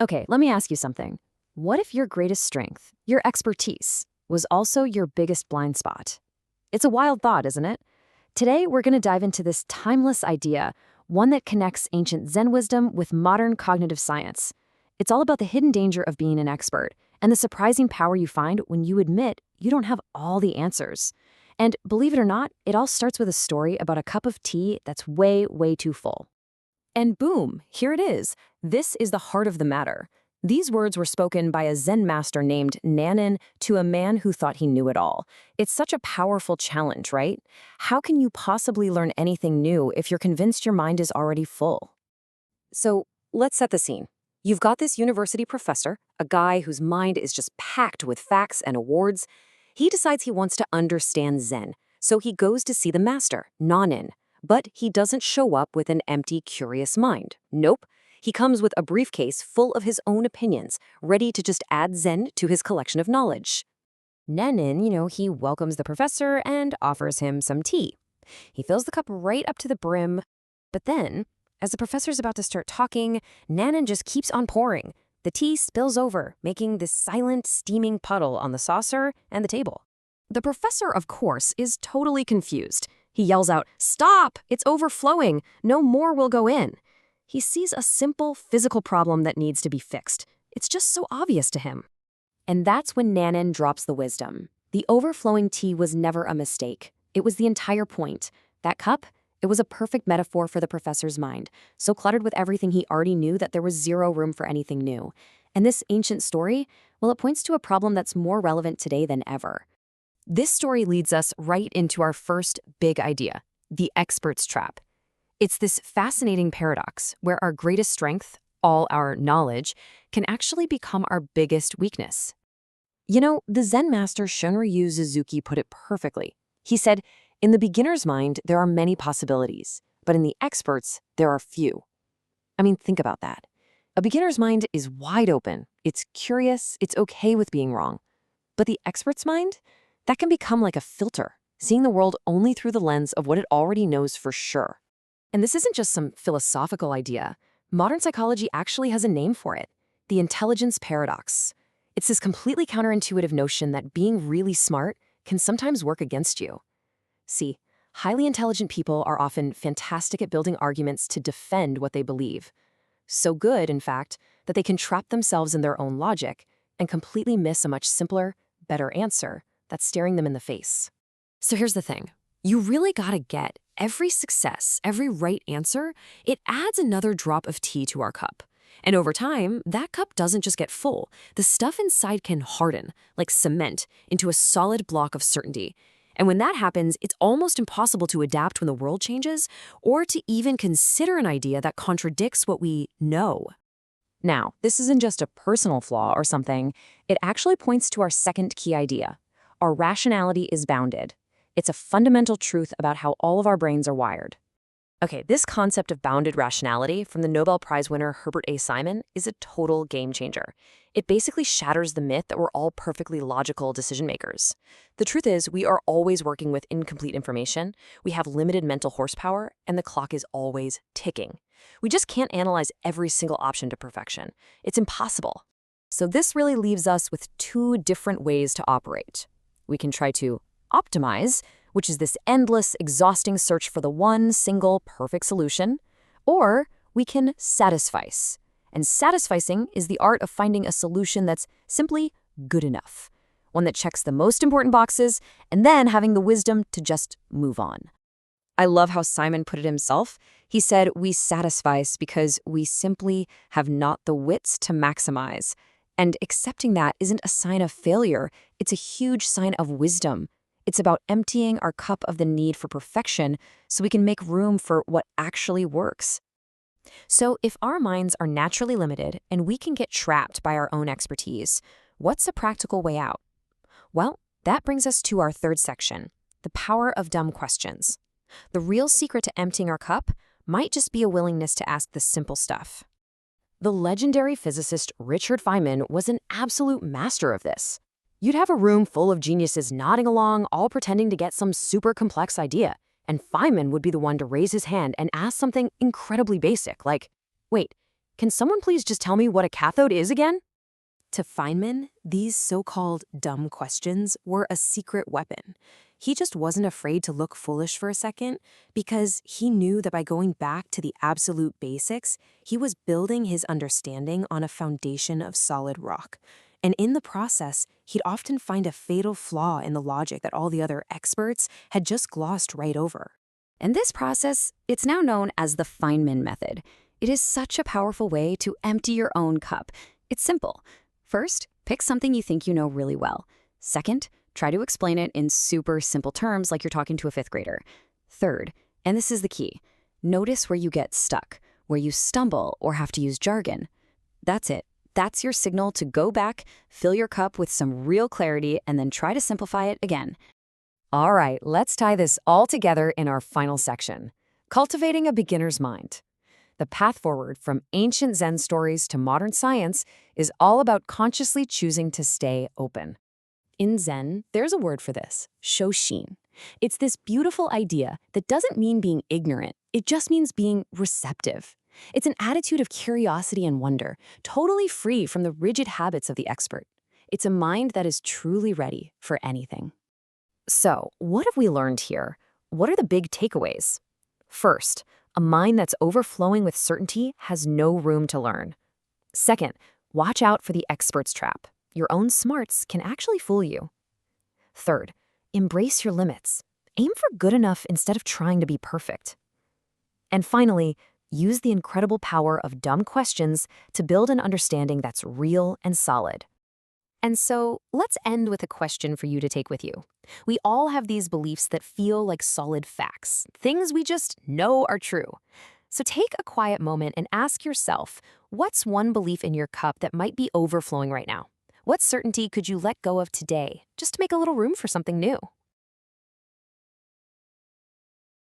Okay, let me ask you something. What if your greatest strength, your expertise, was also your biggest blind spot? It's a wild thought, isn't it? Today, we're going to dive into this timeless idea, one that connects ancient Zen wisdom with modern cognitive science. It's all about the hidden danger of being an expert and the surprising power you find when you admit you don't have all the answers. And believe it or not, it all starts with a story about a cup of tea that's way, way too full. And boom, here it is. This is the heart of the matter. These words were spoken by a Zen master named Nanin to a man who thought he knew it all. It's such a powerful challenge, right? How can you possibly learn anything new if you're convinced your mind is already full? So let's set the scene. You've got this university professor, a guy whose mind is just packed with facts and awards. He decides he wants to understand Zen, so he goes to see the master, Nanin. But he doesn't show up with an empty, curious mind. Nope. He comes with a briefcase full of his own opinions, ready to just add Zen to his collection of knowledge. Nanin, he welcomes the professor and offers him some tea. He fills the cup right up to the brim. But then, as the professor's about to start talking, Nanin just keeps on pouring. The tea spills over, making this silent, steaming puddle on the saucer and the table. The professor, of course, is totally confused. He yells out, "Stop! It's overflowing! No more will go in!" He sees a simple physical problem that needs to be fixed. It's just so obvious to him. And that's when Nanin drops the wisdom. The overflowing tea was never a mistake. It was the entire point. That cup, it was a perfect metaphor for the professor's mind, so cluttered with everything he already knew that there was zero room for anything new. And this ancient story, well, it points to a problem that's more relevant today than ever. This story leads us right into our first big idea, the expert's trap. It's this fascinating paradox where our greatest strength, all our knowledge, can actually become our biggest weakness. The Zen master Shunryu Suzuki put it perfectly. He said, "In the beginner's mind, there are many possibilities, but in the expert's, there are few." I mean, think about that. A beginner's mind is wide open. It's curious. It's okay with being wrong. But the expert's mind? That can become like a filter, seeing the world only through the lens of what it already knows for sure. And this isn't just some philosophical idea. Modern psychology actually has a name for it, the intelligence paradox. It's this completely counterintuitive notion that being really smart can sometimes work against you. See, highly intelligent people are often fantastic at building arguments to defend what they believe. So good, in fact, that they can trap themselves in their own logic and completely miss a much simpler, better answer that's staring them in the face. So here's the thing. You really gotta get every success, every right answer, it adds another drop of tea to our cup. And over time, that cup doesn't just get full. The stuff inside can harden, like cement, into a solid block of certainty. And when that happens, it's almost impossible to adapt when the world changes, or to even consider an idea that contradicts what we know. Now, this isn't just a personal flaw or something. It actually points to our second key idea. Our rationality is bounded. It's a fundamental truth about how all of our brains are wired. Okay, this concept of bounded rationality from the Nobel Prize winner Herbert A. Simon is a total game changer. It basically shatters the myth that we're all perfectly logical decision makers. The truth is, we are always working with incomplete information, we have limited mental horsepower, and the clock is always ticking. We just can't analyze every single option to perfection. It's impossible. So this really leaves us with two different ways to operate. We can try to optimize, which is this endless, exhausting search for the one single perfect solution, or we can satisfice. And satisficing is the art of finding a solution that's simply good enough, one that checks the most important boxes, and then having the wisdom to just move on. I love how Simon put it himself. He said, "We satisfice because we simply have not the wits to maximize." And accepting that isn't a sign of failure, it's a huge sign of wisdom. It's about emptying our cup of the need for perfection so we can make room for what actually works. So if our minds are naturally limited and we can get trapped by our own expertise, what's a practical way out? Well, that brings us to our third section, the power of dumb questions. The real secret to emptying our cup might just be a willingness to ask the simple stuff. The legendary physicist Richard Feynman was an absolute master of this. You'd have a room full of geniuses nodding along, all pretending to get some super complex idea, and Feynman would be the one to raise his hand and ask something incredibly basic, like, "Wait, Can someone please just tell me what a cathode is again? To Feynman, these so-called dumb questions were a secret weapon. He just wasn't afraid to look foolish for a second because he knew that by going back to the absolute basics, he was building his understanding on a foundation of solid rock. And in the process, he'd often find a fatal flaw in the logic that all the other experts had just glossed right over. And this process, it's now known as the Feynman method. It is such a powerful way to empty your own cup. It's simple. First, pick something you think you know really well. Second, try to explain it in super simple terms like you're talking to a fifth grader. Third, and this is the key, notice where you get stuck, where you stumble or have to use jargon. That's it. That's your signal to go back, fill your cup with some real clarity, and then try to simplify it again. All right, let's tie this all together in our final section. Cultivating a beginner's mind. The path forward from ancient Zen stories to modern science is all about consciously choosing to stay open. In Zen, there's a word for this, shoshin. It's this beautiful idea that doesn't mean being ignorant, it just means being receptive. It's an attitude of curiosity and wonder, totally free from the rigid habits of the expert. It's a mind that is truly ready for anything. So, what have we learned here? What are the big takeaways? First, a mind that's overflowing with certainty has no room to learn. Second, watch out for the expert's trap. Your own smarts can actually fool you. Third, embrace your limits. Aim for good enough instead of trying to be perfect. And finally, use the incredible power of dumb questions to build an understanding that's real and solid. And so, let's end with a question for you to take with you. We all have these beliefs that feel like solid facts, things we just know are true. So take a quiet moment and ask yourself, what's one belief in your cup that might be overflowing right now? What certainty could you let go of today, just to make a little room for something new?